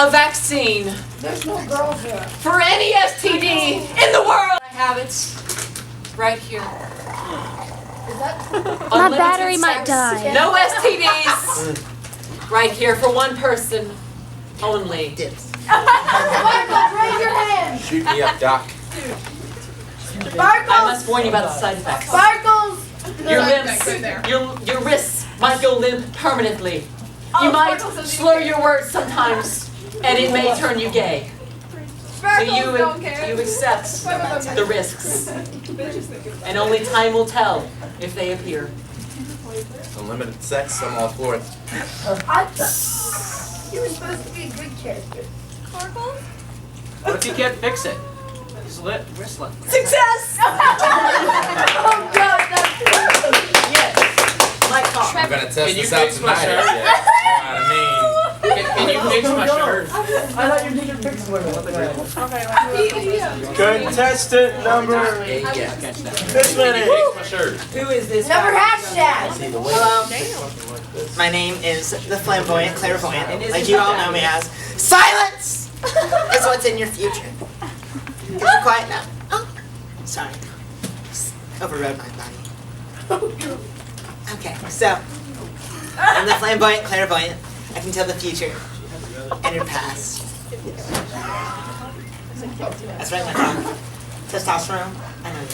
a vaccine There's no girls here. for any STD in the world. I have it right here. My battery might die. No STDs. Right here for one person only. Sparkles, raise your hand. Shoot me up, Doc. I Sparkles. must warn you about the side effects. Sparkles. Your limbs, your wrists might go limp permanently. You might slur your words sometimes, and it may turn you gay. So you accept the risks, and only time will tell if they appear. Unlimited sex, I'm all for it. You were supposed to be a good character. What if you can't fix it? Just wrist slip. Success! Oh God, that's Yes. My car. I'm gonna test Can you this out fix my tonight. shirt? Yeah. You know what I mean? Can you fix my shirt? I thought you needed to fix one. Contestant number this many. Fix my shirt. Who is this? Number hashtag. Hello. My name is the flamboyant clairvoyant, like you all know me as. Silence is what's in your future. Is you quiet now? Oh, sorry. Just overrode my body. Okay, so I'm the flamboyant clairvoyant. I can tell the future and your past. That's right, my friend. Testosterone. I know you.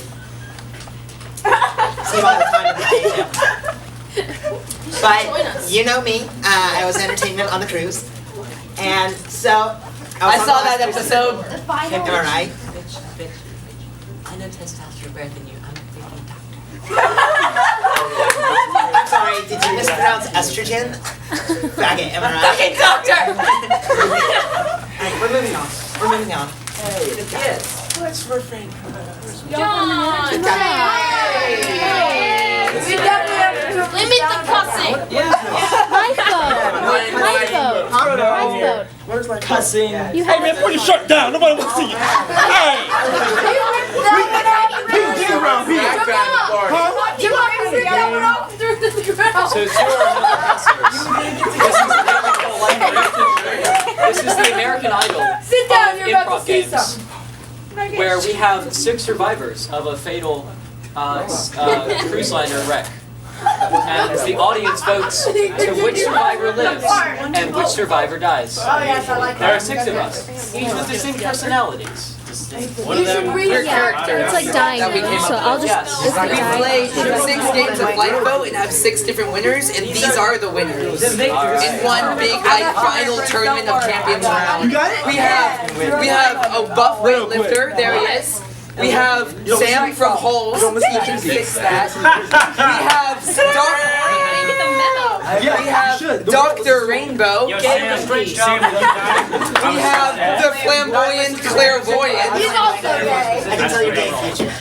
See you all the time in the day. But you know me. I was entertainment on the cruise, and so I saw that episode. Am I right? Bitch. I know testosterone better than you. I'm a freaking doctor. I'm sorry. Did you mispronounce estrogen? Faggot. Am I right? Fucking doctor! Alright, we're moving on. We're moving on. Yes. Let's refrain from John! Good job. We definitely have to Limit the cussing! My vote! Where's my cussing? You have Put your shirt down. Nobody wants to see you. Hey! Get around here. You want me to rip that one off through the ground? So two are This is the American Idol. Sit down, of you're about to improv see games, something. where we have 6 survivors of a fatal cruise liner wreck. And the audience votes to which survivor lives and which survivor dies. Oh yes, I like There are that. 6 of us, each with distinct personalities. One You of them should read that. It's like dying, so I'll just Yes. die. We play 6 games of Lifeboat and have 6 different winners, and these are the winners. In one big final tournament of champions round. We have a buff weightlifter, there he is. We have Sam from Holes, he can fix that. We have Dr. Rainbow. We have the flamboyant clairvoyant. He's also gay. I can tell your gay future.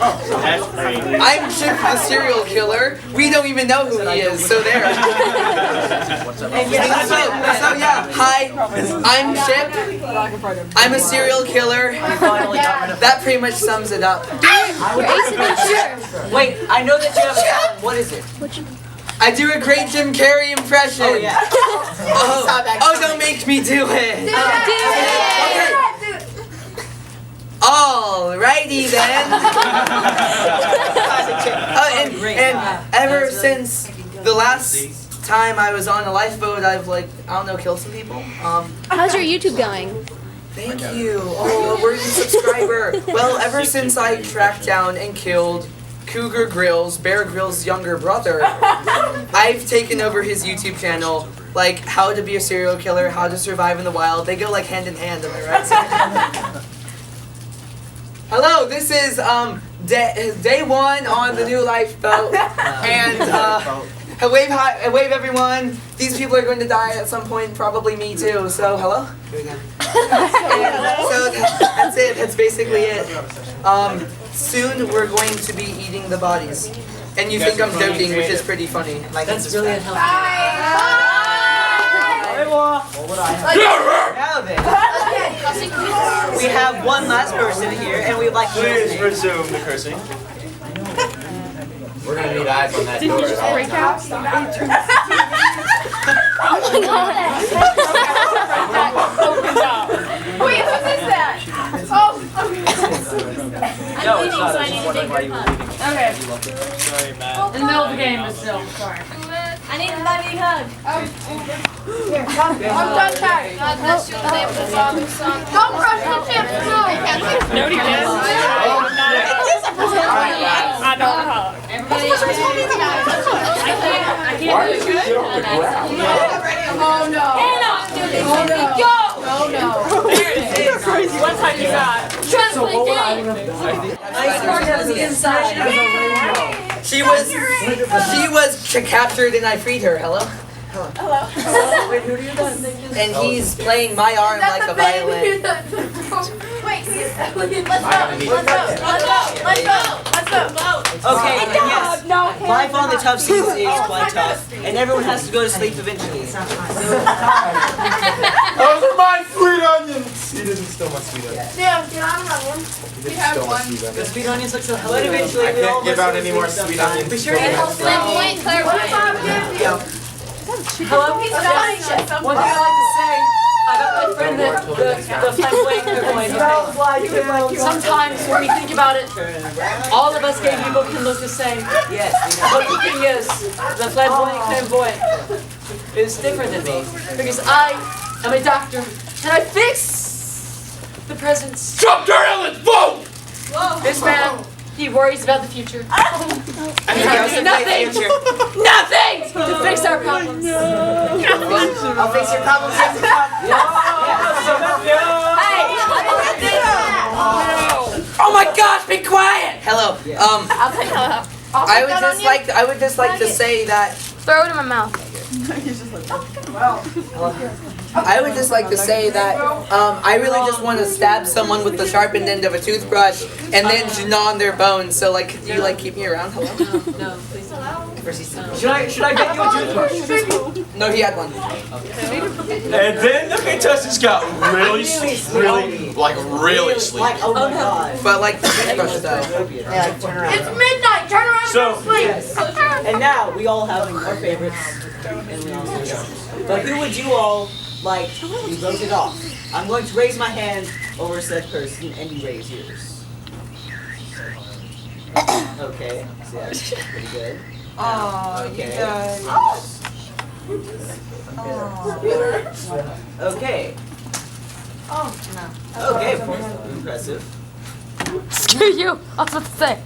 I'm Chip the serial killer. We don't even know who he is, so there. So yeah, hi, I'm Chip. I'm a serial killer. That pretty much sums it up. You're Ace Adventure. Wait, I know that you have a talent. What is it? I do a great Jim Carrey impression. Oh yeah. Oh, don't make me do it. Alrighty then. And ever since the last time I was on a lifeboat, I've killed some people. How's your YouTube going? Thank you. Oh, a worthy subscriber. Well, ever since I tracked down and killed Cougar Grylls, Bear Grylls' younger brother, I've taken over his YouTube channel, like how to be a serial killer, how to survive in the wild. They go like hand in hand, am I right? Hello, this is day 1 on the new lifeboat, and wave everyone. These people are going to die at some point, probably me too. So hello. Here we go. So that's it. That's basically it. Soon we're going to be eating the bodies, and you think I'm joking, which is pretty funny. That's really unhealthy. Now then, we have one last person here, and we'd like to Please resume the cursing. We're gonna need eyes on that door at all times. Oh my god! thought so I I was need just to wondering take why your you were hug. leaving. Okay. You left it. Sorry, Matt. In the middle of the game, but still, sorry. I need a loving hug. I'm done tired. That's your name of the song. Don't crush the chips, no. No, he didn't. I don't hug. Everybody Why did you sit on the ground? Oh no. Oh no. There it is. What time you got? She was captured and I freed her. Hello? Wait, who do you guys think is? And he's playing my arm like a violin. Wait, let's go. Okay, yes. Life on the tough seas is quite tough, and everyone has to go to sleep eventually. Those are my sweet onions! He didn't steal my sweet onions. Yeah, get on that one. He didn't steal my sweet The onions. sweet onions look so But healthy. eventually, I we all can't give must out go any to more sleep sweet sometime. onions. Be sure you help Flamboyant clairvoyant. Hello? He's dying. One thing I like to say about my friend the flamboyant clairvoyant. Sometimes when we think about it, all of us gay people can look the same. Yes. But the thing is, the flamboyant clairvoyant is different than me. Because I am a doctor and I fix the presence. Dr. Ellis, vote! This man, he worries about the future. And he I'll has fix nothing to fix our problems. I'll fix your problems. Oh my gosh, be quiet! Hello. I would just like to say that Throw it in my mouth. I would just like to say that I really just want to stab someone with the sharpened end of a toothbrush and then gnaw on their bones. So like, could you like keep me around? Hello? No, please don't. Should I get you a toothbrush? No, he had one. And then the contestants got really sleepy. Like, oh my god. But like the toothbrush though. Yeah, like, turn around. It's midnight. Turn around So- and sleep. Yes. And now we all have our favorites, and we all know. But who would you all like to be voted off? I'm going to raise my hand over said person, and you raise yours. Okay, so that's pretty good. Okay. Okay. Okay, impressive. Screw you. I was about to say.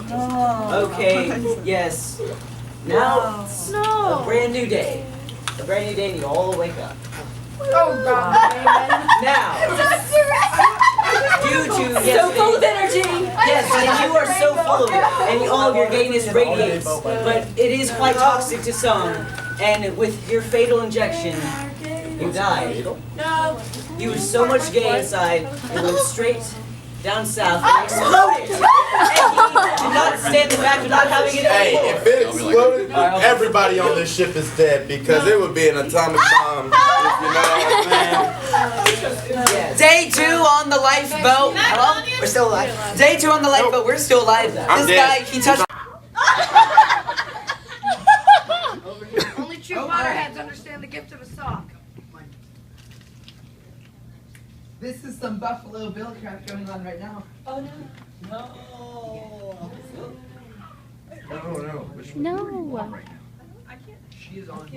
Okay, yes. Now, a brand new day. A brand new day, and you all wake up. Oh God. Now, due to So full of energy. yes, and you are so full of it, and all of your gayness radiates, but it is quite toxic to some, and with your fatal injection, you died. No. You were so much gay inside, it went straight down south and exploded. And he did not stand the fact of not having it Hey, anymore. if it exploded, everybody on this ship is dead because it would be an atomic bomb, if you know what I'm saying. Yes. Day 2 on the lifeboat. Hello? We're still alive. Day 2 on the lifeboat. We're still alive. I'm This dead. guy, he touched. Only true waterheads understand the gift of a sock. This is some Buffalo Bill crap going on right now. Oh no. No. She is on.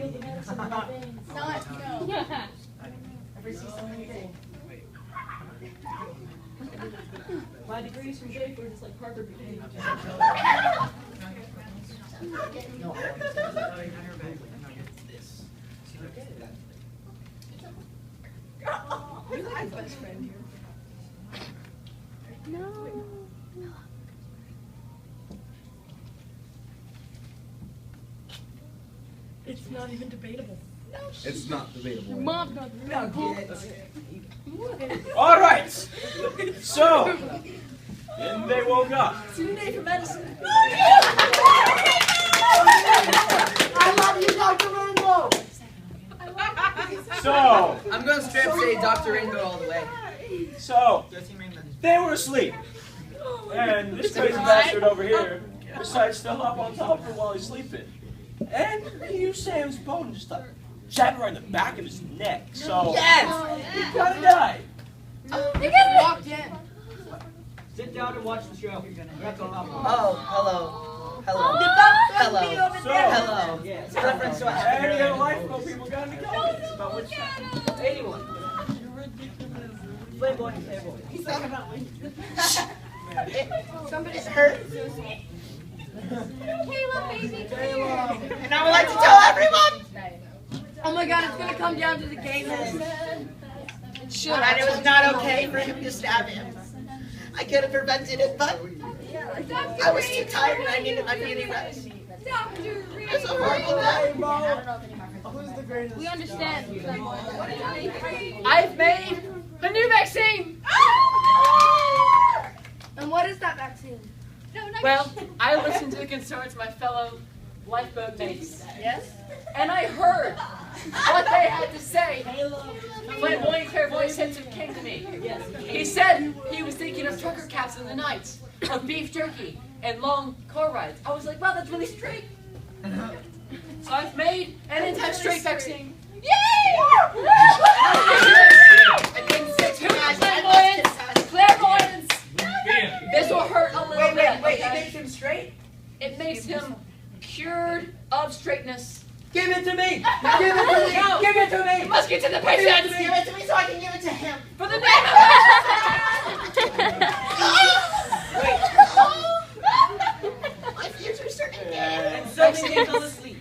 My degrees from Schaefer is like Harvard became. No. It's not even debatable. It's not debatable. Mom, All right. So, then they woke up. today for medicine. I love you, Dr. Rainbow. So, I'm going to straight up say Dr. Rainbow all the way. they were asleep. And this crazy bastard over here decides to hop on top of him while he's sleeping. And he used Sam's boat and just thought, jabbed right in the back of his neck. So Yes! he kind of died. You just walked in. Sit down and watch the show. Oh, hello. Hello. Hello. Hello. Yeah. It's a reference to a Any other lifeboat people got any comments about what's happening? Anyone? Playboy and Playboy. Somebody's hurt. Kayla, baby. And I would like to tell everyone Oh my god, it's gonna come down to the game list. that it was not okay for him to stab him. I could have prevented it, but I was too tired and I needed my beauty rest. It was a horrible day. We understand. I've made the new vaccine. And what is that vaccine? Well, I listened to the concerns of my fellow lifeboat mates. Yes? And I heard what they had to say. Flamboyant clairvoyant Henson came to me. He said he was thinking of trucker caps in the night, of beef jerky, and long car rides. I was like, wow, that's really straight. So I've made an anti-straight vaccine. Yay! Against 6 clairvoyance. This will hurt a little bit. Wait, it okay? makes him straight? It makes him cured of straightness. Give it to me! Give it to me! No. Give it to me! You must get to the patient. Give it to me so I can give it to him. For the name of My future's turning bad. Suddenly they fell asleep.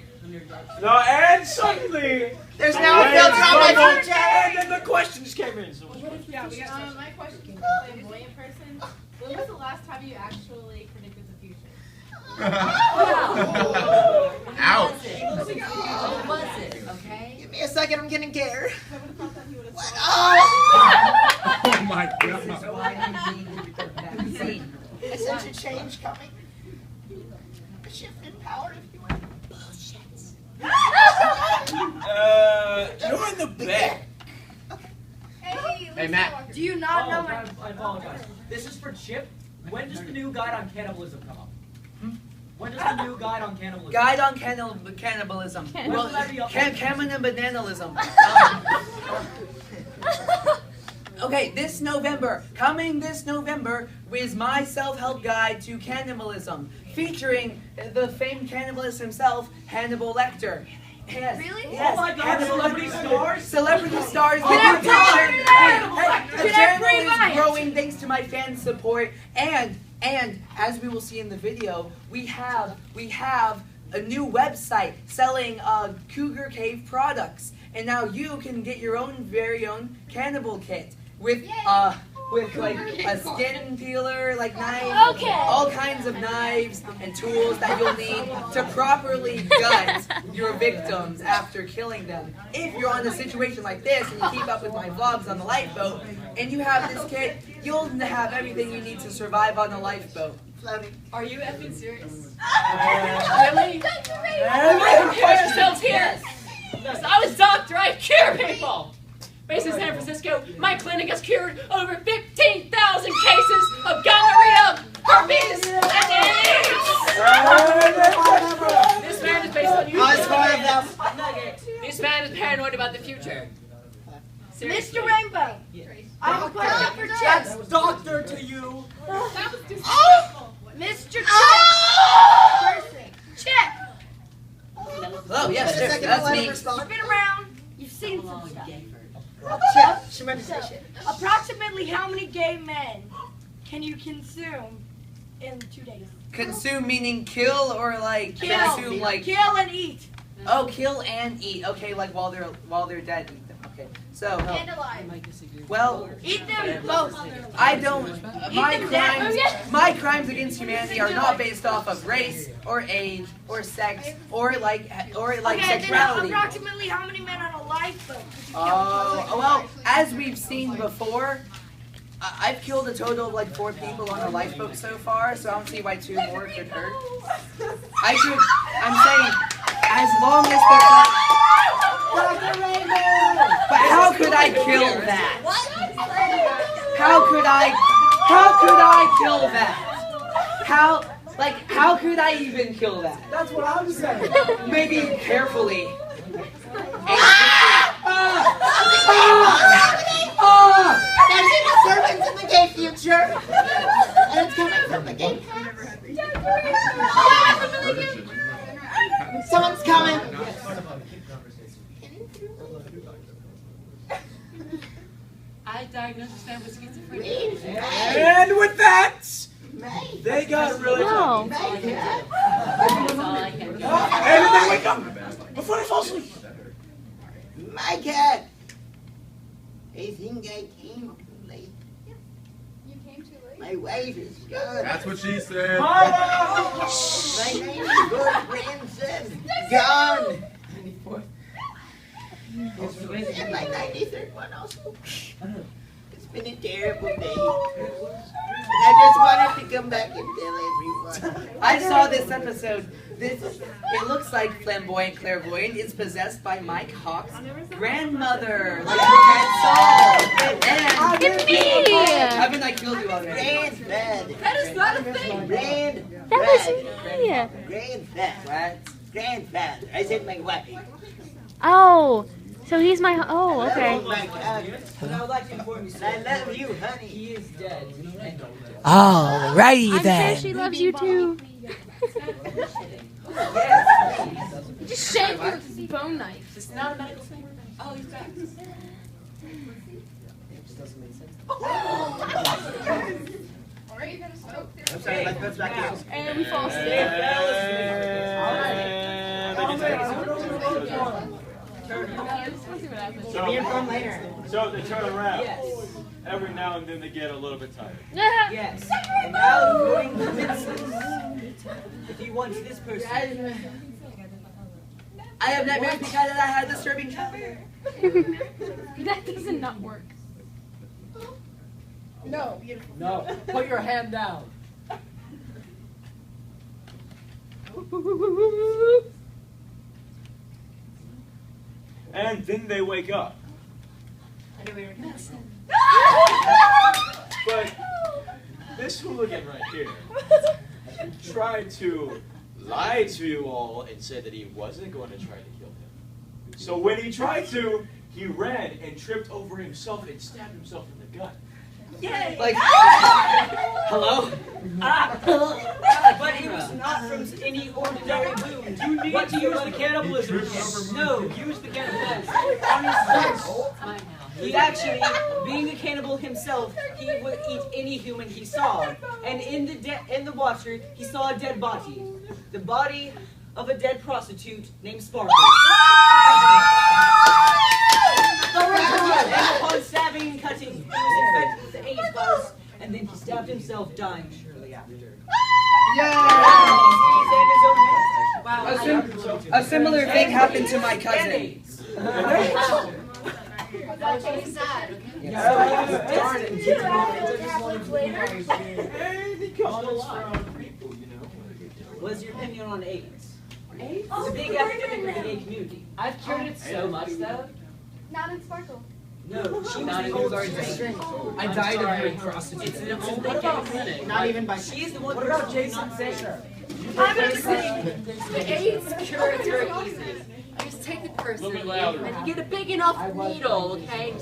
No, and suddenly, There's now a filter on my future. and then the questions came in. So My question is, flamboyant person, when was the last time you actually predicted the future? Ouch. What was it? Okay. Give me a second, I'm getting scared. I would have thought that he would have said Oh! Oh my god. I sense a change coming. A shift in power, if you will. you're in the back. Hey, Matt. do you not know my... I apologize. This is for Chip. When does the new guide on cannibalism come up? When does the new guide on cannibalism? Guide on cannibalism. When will that be up? Cameron and bananalism. Okay, this November, coming this November, is my self-help guide to cannibalism, featuring the famed cannibalist himself, Hannibal Lecter. Yes. Really? Yes. Oh my God, celebrity stars? Celebrity stars. Can I The channel is growing thanks to my fan support, and as we will see in the video, we have a new website selling Cougar Cave products, and now you can get your own very own cannibal kit with like a skin peeler, like knife, Okay. all kinds of knives and tools that you'll need to properly gut your victims after killing them. If you're on a situation like this and you keep up with my vlogs on the lifeboat and you have this kit, you'll have everything you need to survive on a lifeboat. Are you effing serious? Really? Compare yourselves here. I was doctor. I cure people. Based in San Francisco, my clinic has cured over 15,000 cases of gonorrhea, herpes, and AIDS. This man is based on you. This man is paranoid about the future. Seriously. Mr. Rainbow, I have a question for Chip. Doctor to you. that was disrespectful. Mr. Chip. Oh, yes, sir. That's me. You've been around. You've seen some stuff. She meant to say shit. Approximately how many gay men can you consume in 2 days? Consume meaning kill or like consume like Kill and eat. oh kill and eat. Okay, like while they're dead, eat them. Okay, so And alive. well. Eat them both. I don't. My them crimes against humanity are not based off of race or age or sex or like Okay, then sexuality. approximately how many men on a lifeboat could you kill? Oh, well, as we've seen before, I've killed a total of like 4 people on a lifeboat so far, so I don't see why 2 more could hurt. I'm saying, as long as but how could I kill that? How could I kill that? How could I even kill that? That's what I'm saying. Maybe carefully. I diagnosed them with schizophrenia. And with that, they got really No. That's all I can do. And then they wake up before they fall asleep. My cat. I think I came late. You came too late. My wife is gone. That's what she said. My name is Lord Branson. Gone. And my 93rd one also. It's been a terrible day. And I just wanted to come back and tell everyone. I saw this episode. It looks like Flamboyant Clairvoyant is possessed by Mike Hawk's grandmother, like the cat Saul. And It's me! haven't I killed you already? Granddad. That is not a thing. That was Granddad. me! Grandfather. Grandfather. I said my wife. Oh, so he's my. Oh, okay. My God. And I would like to inform you, And I love you, honey. he is dead. Alrighty I'm sure she loves you too. Just shave your bone knife. It's not a medical thing. Oh, he's back. Alright, you gotta smoke there. I'm sorry, let's back out. And we fall asleep. Let's see what happens. Give me your phone later. So they turn around. Every now and then they get a little bit tired. Yes. And now going to Vincent. If you want this person. I have nightmares because I had a disturbing childhood. That doesn't not work. No. No. Put your hand down. And then they wake up. But this hooligan right here tried to lie to you all and said that he wasn't going to try to kill him. So when he tried to, he ran and tripped over himself and stabbed himself in the gut. Yay! Like, hello? But it was not from any ordinary wound. You need to use the cannibalism. No, use the cannibalism. On his first. He actually, being a cannibal himself, he would eat any human he saw. And in the water, he saw a dead body. The body of a dead prostitute named Sparkle. And upon stabbing and cutting, he was infected with the AIDS virus, and then he stabbed himself, dying shortly after. A similar thing happened to my cousin. That's really sad. Darn it. What's your opinion on AIDS? AIDS? It's a big epidemic in the gay community. I've cured it so much though. Not in Sparkle. No, she was the cold strain. I died of being prostitute. It's an only gay clinic. Not even by. She is the one. What about Jason Fisher? I'm gonna say the AIDS cure is very easy. You just take the person and you get a big enough needle, okay?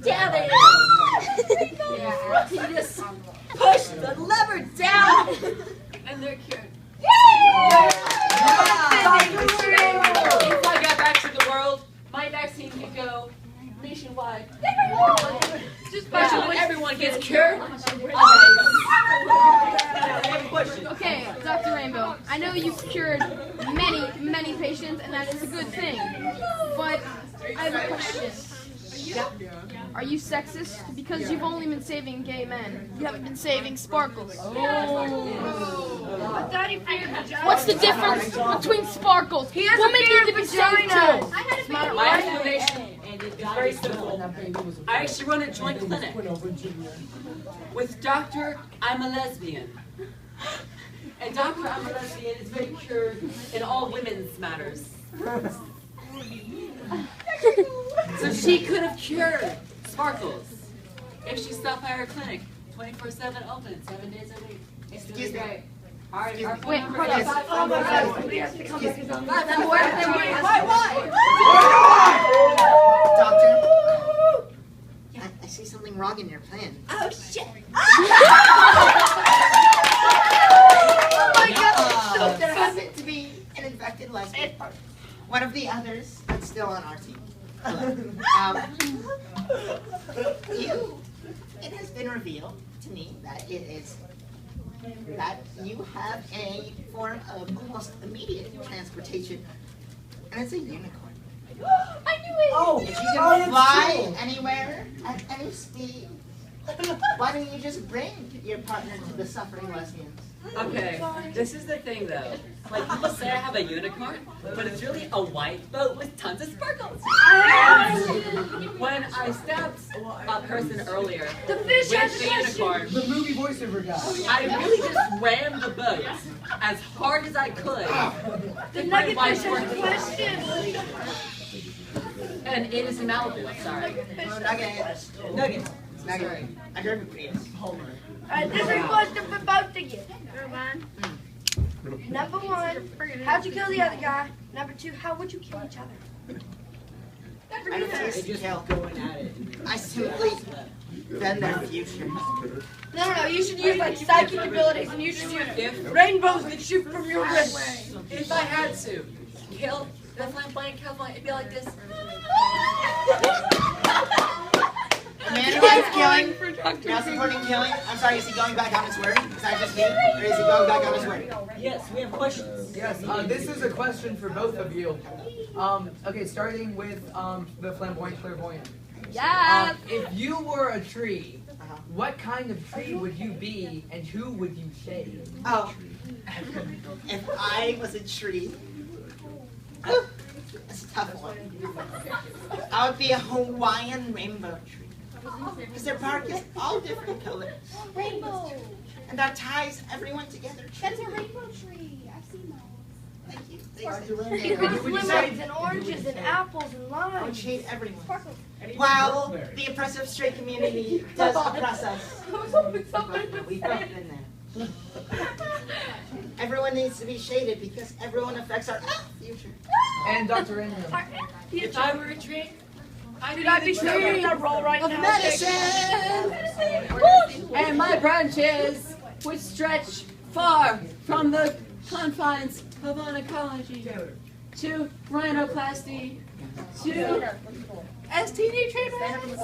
Stab it in. Yeah. You just push the lever down and they're cured. If I got back to the world, my vaccine could go nationwide. Just by when everyone gets cured. Okay, Dr. Rainbow, I know you've cured many patients, and that is a good thing. But I have a question. Are you sexist? Because you've only been saving gay men. You haven't been saving Sparkles. What's the difference between Sparkles? Women need to be saved too. My explanation is very simple. I actually run a joint clinic with Dr. I'm a Lesbian. And Dr. I'm a Lesbian is very cured in all women's matters. So she could have cured Sparkles if she stopped by her clinic 24/7 open, 7 days a week. It's really great. Our phone Wait, number hold is on. Doctor? I see something wrong in your plan. Oh shit! Oh my God! There happened to be an infected lesbian. One of the many others, but still on our team. It has been revealed to me that you have a form of almost immediate transportation, and it's a unicorn. I knew it! Oh, if you can fly anywhere at any speed, why don't you just bring your partner to the suffering lesbians? Okay, this is the thing though. Like, people say I have a unicorn, but it's really a white boat with tons of sparkles. When I stabbed a person earlier The fish has with a the question. unicorn, The movie voiceover guy. I really just rammed the boat as hard as I could. The nugget fish has a question. And it is in Malibu, I'm sorry. Nugget. I heard it, Prius. This is a question for both of you. Number one, how'd you kill the other guy? Number two, how would you kill each other? I refuse to kill. I simply bend their future. No, you should use like psychic abilities, and you should use rainbows that shoot from your wrist. If I had to kill the flamboyant cowboy, it'd be like this. The man who is killing, now supporting killing. I'm sorry, is he going back on his word? Is that just me? Or is he going back on his word? Yes, we have questions. Yes, this is a question for both of you. Okay, starting with the flamboyant clairvoyant. Yeah. If you were a tree, what kind of tree would you be, and who would you shade? Oh, if I was a tree, that's a tough one. I would be a Hawaiian rainbow tree. Because their bark is all different colors. Rainbow. And that ties everyone together. That's a rainbow tree. I've seen those. Thank you. With lemons and oranges and apples and I would limes. shade everyone. While the oppressive straight community does oppress us. We've both been there. Everyone needs to be shaded because everyone affects our future. And Dr. Andrew. If I were a tree, I'd be shading a roll right now. medicine! And my branches would stretch far from the confines of oncology to rhinoplasty to STD treatment.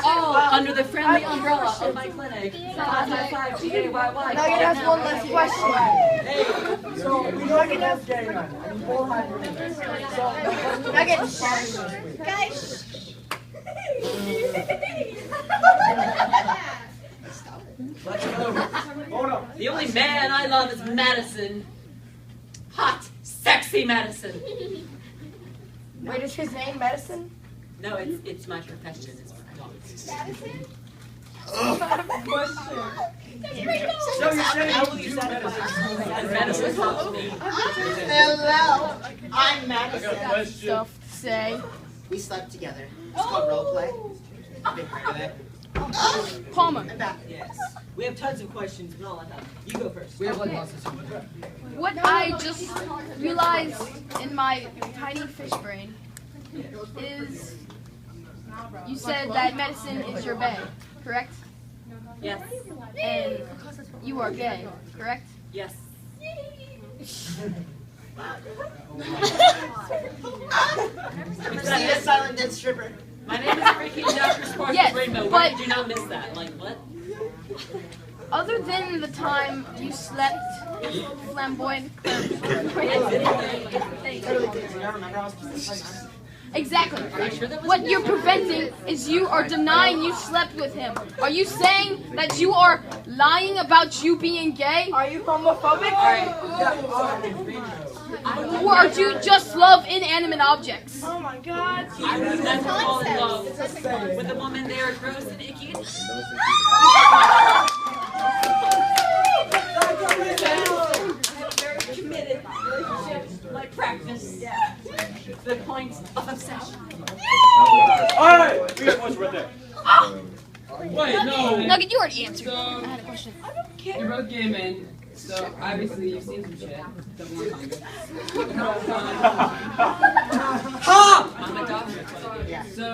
All under the friendly umbrella of my clinic. 555 GAYY. Nugget has one last question. Nugget has gay men. Nugget. Guys. Let's go. Hold up. The only man I love is Madison. Hot, sexy Madison. Wait, is his name Medicine? No, it's my profession. It's my job. Madison? So you're saying you do medicine? And Madison helps me. Hello, I'm Madison. Stuff to say. We slept together. It's called role play. I've been part of that. Palmer. I'm back. Yes. We have tons of questions, but all I have. You go first. We have like lots of time. What I just realized in my tiny fish brain is you said that medicine is your bae, correct? Yes. And you are gay, correct? Yes. See a silent dead stripper. My name is freaking Dr. Sparks Yes, Rainbow. but- Why did you not miss that? Like, what? Other than the time you slept flamboyant. Exactly. What you're preventing is you are denying you slept with him. Are you saying that you are lying about you being gay? Are you homophobic? Or do you just love inanimate objects? Oh my god. I would never fall in love with a woman they are gross and icky. Very committed relationship, like practice. The point of obsession. Alright! We got one right there. Wait, no. Nugget, you already answered. So, I had a question. you're both gay men, so obviously you've seen some shit. Don't want to I'm a doctor. So,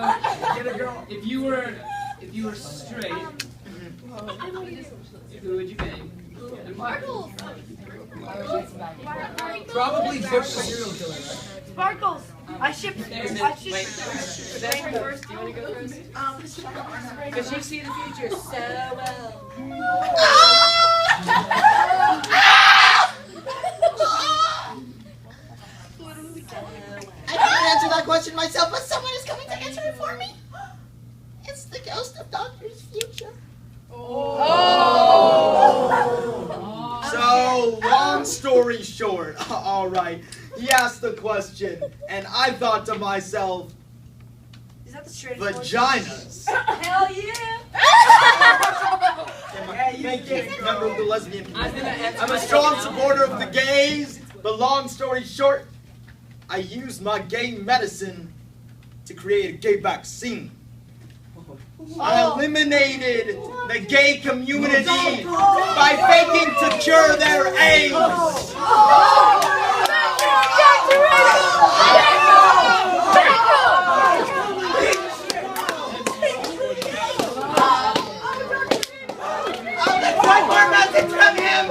if you were straight, who would you bang? And why? Probably Butch the serial killer, right? Sparkles. I ship. First, do you want to go first? Because you see the future so well. I can't answer that question myself, but someone is coming to answer it for me. It's the ghost of Doctor's future. So, long story short, all right, he asked the question, and I thought to myself, Is that the straightest vaginas. Hell yeah! Thank you, member of the lesbian community. I'm a strong supporter of the gays, but long story short, I used my gay medicine to create a gay vaccine. I eliminated the gay community by faking to cure their AIDS. One more message from him.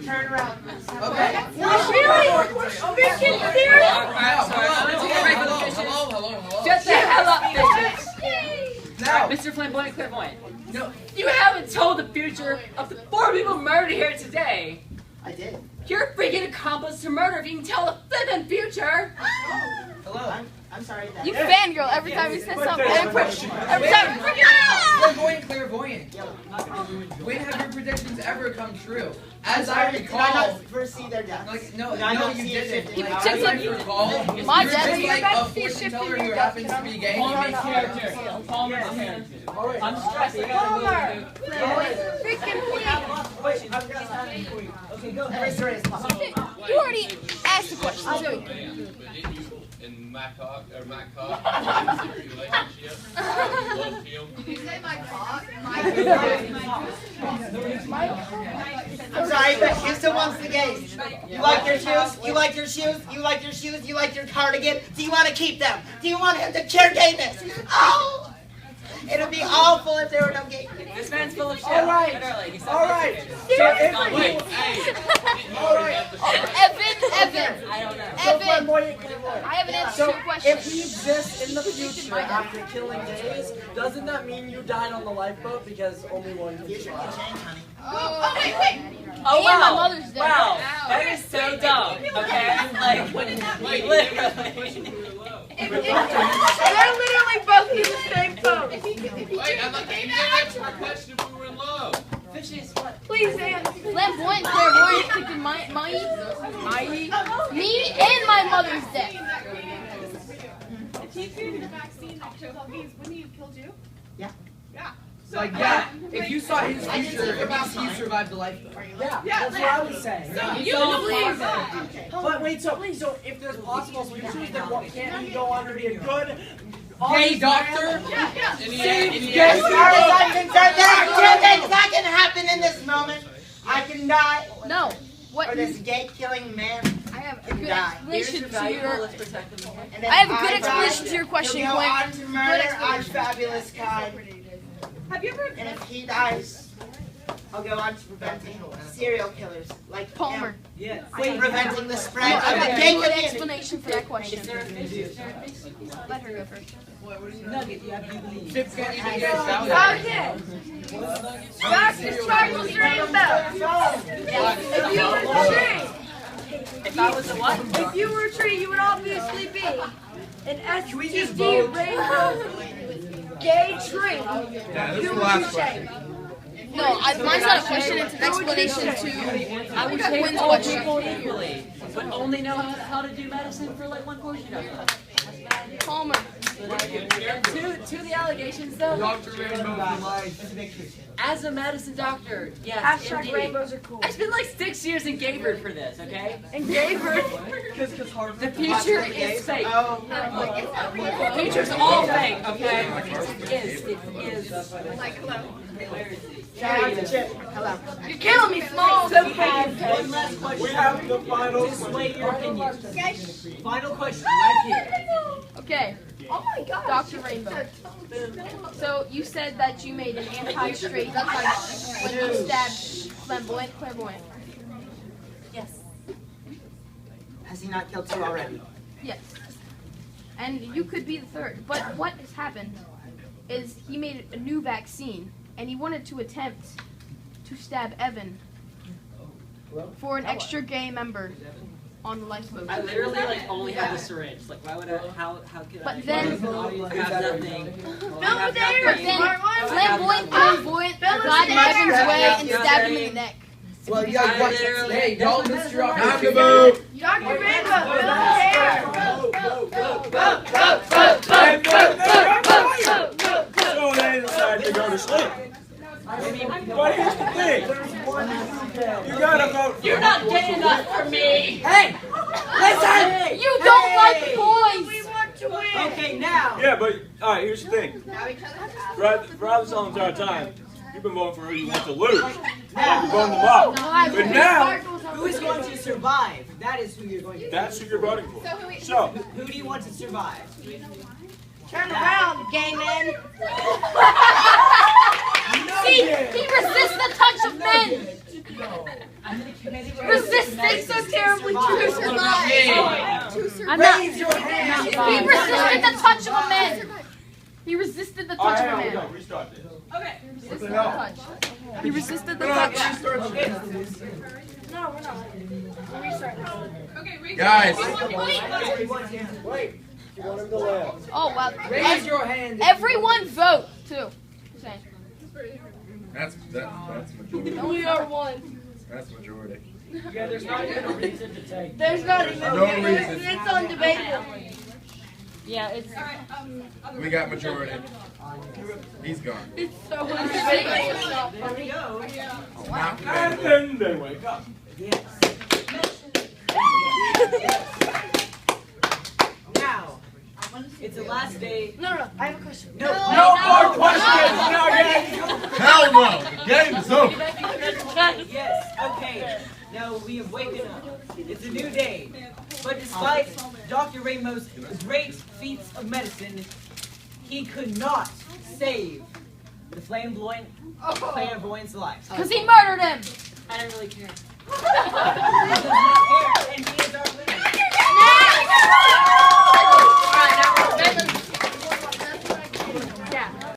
Turn around. Okay. Shut the hell up, bitches! Now, Mr. Flamboyant Clairvoyant. No, you haven't told the future of the 4 people murdered here today. I did. You're a freaking accomplice to murder if you can tell the flippin' future. hello. I'm sorry. You fangirl every time you say something. Clairvoyant. When have your predictions ever come true? As Sorry, I did recall, I not foresee their deaths? like no, Did I no, not you see it didn't. shifting? Like, as I recall, My you're dad- just like you're a fortune teller who happens to be gay. Palmer's character. Palmer's character. I'm stressed. I gotta Okay, go. Every story is possible. You already asked the question, so. In my cock or my cock relationship. Did you say my cock? I'm sorry, but Houston wants the gays. You like your shoes? You like your shoes? You like your shoes? You like your cardigan? Do you want to keep them? Do you want him to cure gayness? Oh! It would be awful if there were no gays. This man's full of shit. All right. Literally, he said All this right. shit. So if Evan. So Evan. flamboyant. I have an answer So to your question. if he exists in the future after killing gays, doesn't that mean you died on the lifeboat because only one can survive? Oh, And wow. my mother's dead. Wow. That is so dumb. Okay? Like, literally. They're literally both in the same boat. Wait, you didn't answer my question if we were in love. Please, flamboyant, clairvoyant, thinking me and my mother's dead. If he created a vaccine that killed all gays, wouldn't he have killed you? Yeah. Yeah. Like yeah, if you saw his future, it means he survived the lifeboat. Yeah, that's what I was saying. So you believe But wait, so if there's possible futures, then what can't he go on to be a good Gay doctor? As far as I'm concerned, there are two things that can happen in this moment. I can die, No. What? or this gay-killing man I have a can good die. explanation to your. And if I have a good die, explanation to your question, he'll go Quinn. on to murder our fabulous kind. Have you ever And if he dies, I'll go on to preventing serial killers like Palmer. him. Preventing the No, spread I of got the a gay good community. explanation for that question. Let her go first. Nugget, you have to believe. Chip can't even get a shower. Dr. Sparkles Rainbow. If you were a tree, If I was a what? if you were a tree, you would obviously be an STD rainbow gay tree. Yeah, this is Who the would you last say? No, mine's not a question, it's an explanation to I would take Quinn's all question. people equally, but only know how to do medicine for like one portion of it. Palmer. To the allegations though, Dr. Rainbow for life. as a medicine doctor, yes, Hashtag indeed. rainbows are cool. I spent like 6 years in Gaybird for this, okay? And Gaybird, because The future is fake. Oh, The future's all fake, okay? It is. like hello? shout out to Chip. Hello. you're killing me, small. One last question. We have the final. Just wait your opinion. Final question, right here. Okay. Oh my God. Dr. Rainbow. So you said that you made an anti-straight punch when you stabbed Flamboyant Clairvoyant. Yes. Has he not killed 2 already? Yes. And you could be the 3rd. But what has happened is he made a new vaccine, and he wanted to attempt to stab Evan for an extra gay member on the lifeboat. I literally only have the syringe. Like, why would I? How could I? But then, have nothing. but then Flamboyant Clairvoyant got in Evan's way and stabbed him in the neck. Well, you guys watch. Hey, y'all missed your opportunity. Dr. Rainbow, So they decided to go to sleep. But here's the thing. You gotta vote. You're not gay enough for me. Hey, listen. You don't like boys. we want to win. Okay, now. Yeah, but alright, here's the thing. Throughout this whole entire time, you've been voting for who you want to lose. You're voting them up. But now, Who is going to survive? That is who you're going to. that's who you're voting for. So, who do you want to survive? Turn around, gay men. See, he resists the touch of men. Resisting so terribly to survive. I'm not. Raise your hand. He resisted the touch of a man. He resisted the touch of a Alright, man. restart this. Okay. Resisted the touch. He resisted the touch. No, we're not. Restart. Okay, raise Guys. Wait. You want him to live. Oh wow. Raise your hand. Everyone vote too. Just saying. That's majority. We are one. That's majority. Yeah, there's not even a reason to take. There's not even. No reason. It's undebatable. Yeah, it's. We got majority. He's gone. It's so undebatable. There we go. And then they wake up. Yes. Now, it's the last day. No, I have a question. No more questions. No, Hell no. The game is over. Yes, okay. Now we have waken up. It's a new day. But despite Dr. Rainbow's great feats of medicine, he could not save the flamboyant clairvoyant's life. Because he murdered him. I don't really care. He does not care, and he is our winner. Next!